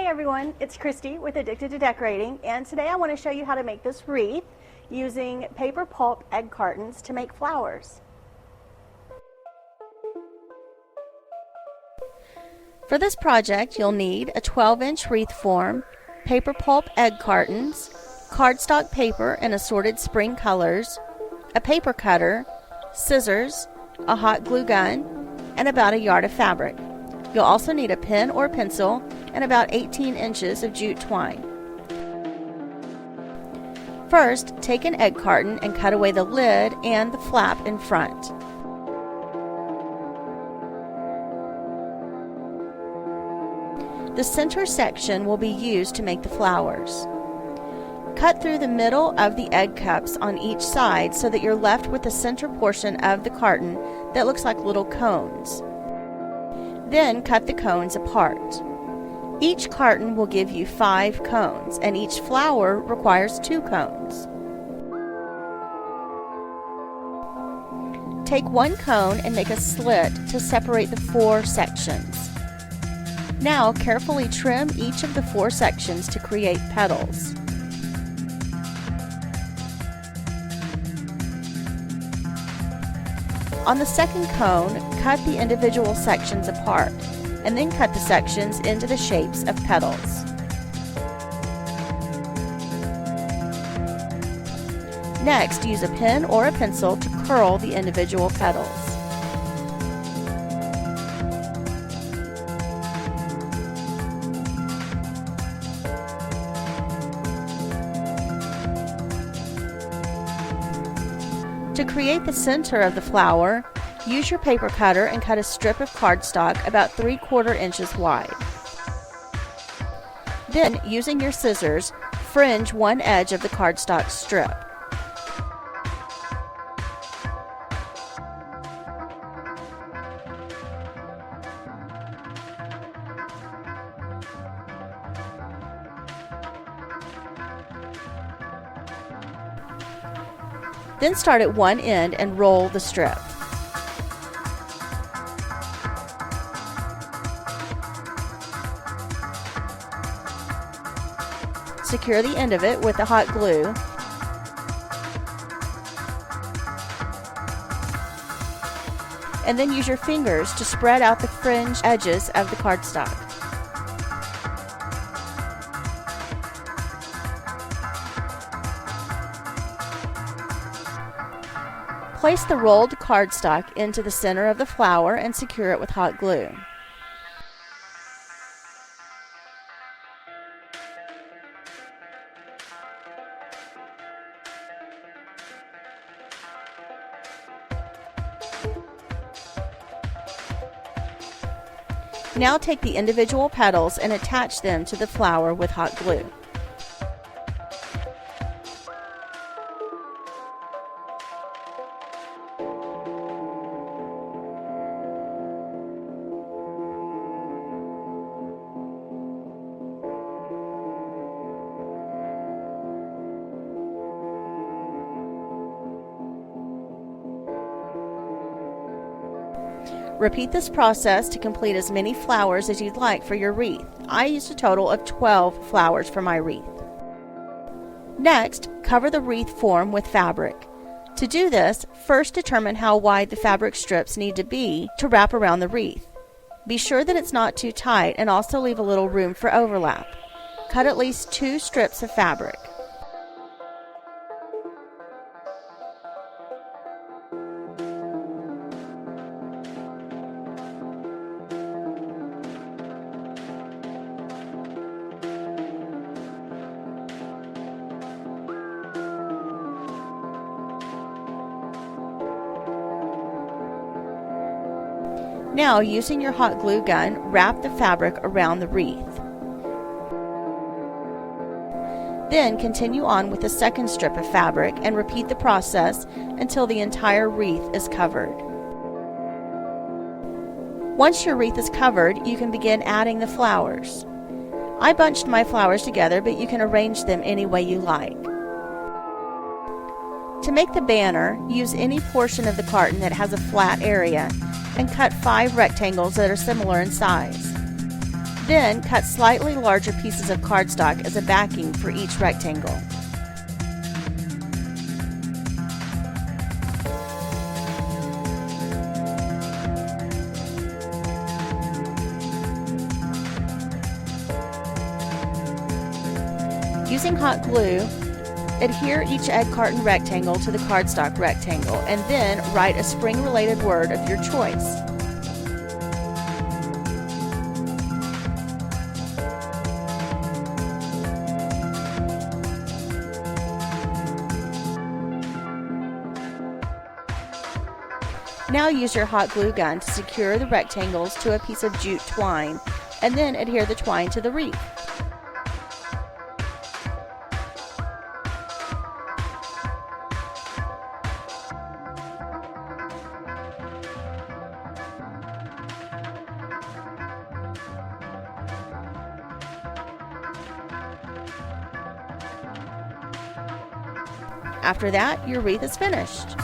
Hi everyone, it's Christy with Addicted to Decorating, and today I want to show you how to make this wreath using paper pulp egg cartons to make flowers. For this project, you'll need a 12-inch wreath form, paper pulp egg cartons, cardstock paper in assorted spring colors, a paper cutter, scissors, a hot glue gun, and about a yard of fabric. You'll also need a pen or pencil and about 18 inches of jute twine. First, take an egg carton and cut away the lid and the flap in front. The center section will be used to make the flowers. Cut through the middle of the egg cups on each side so that you're left with the center portion of the carton that looks like little cones. Then cut the cones apart. Each carton will give you 5 cones, and each flower requires 2 cones. Take one cone and make a slit to separate the 4 sections. Now carefully trim each of the 4 sections to create petals. On the second cone, cut the individual sections apart, and then cut the sections into the shapes of petals. Next, use a pen or a pencil to curl the individual petals. To create the center of the flower, use your paper cutter and cut a strip of cardstock about 3/4 inches wide. Then, using your scissors, fringe one edge of the cardstock strip. Then start at one end and roll the strip. Secure the end of it with the hot glue. And then use your fingers to spread out the fringe edges of the cardstock. Place the rolled cardstock into the center of the flower and secure it with hot glue. Now take the individual petals and attach them to the flower with hot glue. Repeat this process to complete as many flowers as you'd like for your wreath. I used a total of 12 flowers for my wreath. Next, cover the wreath form with fabric. To do this, first determine how wide the fabric strips need to be to wrap around the wreath. Be sure that it's not too tight and also leave a little room for overlap. Cut at least 2 strips of fabric. Now, using your hot glue gun, wrap the fabric around the wreath. Then continue on with the second strip of fabric and repeat the process until the entire wreath is covered. Once your wreath is covered, you can begin adding the flowers. I bunched my flowers together, but you can arrange them any way you like. To make the banner, use any portion of the carton that has a flat area and cut 5 rectangles that are similar in size. Then cut slightly larger pieces of cardstock as a backing for each rectangle. Using hot glue, adhere each egg carton rectangle to the cardstock rectangle, and then write a spring-related word of your choice. Now use your hot glue gun to secure the rectangles to a piece of jute twine, and then adhere the twine to the wreath. After that, your wreath is finished.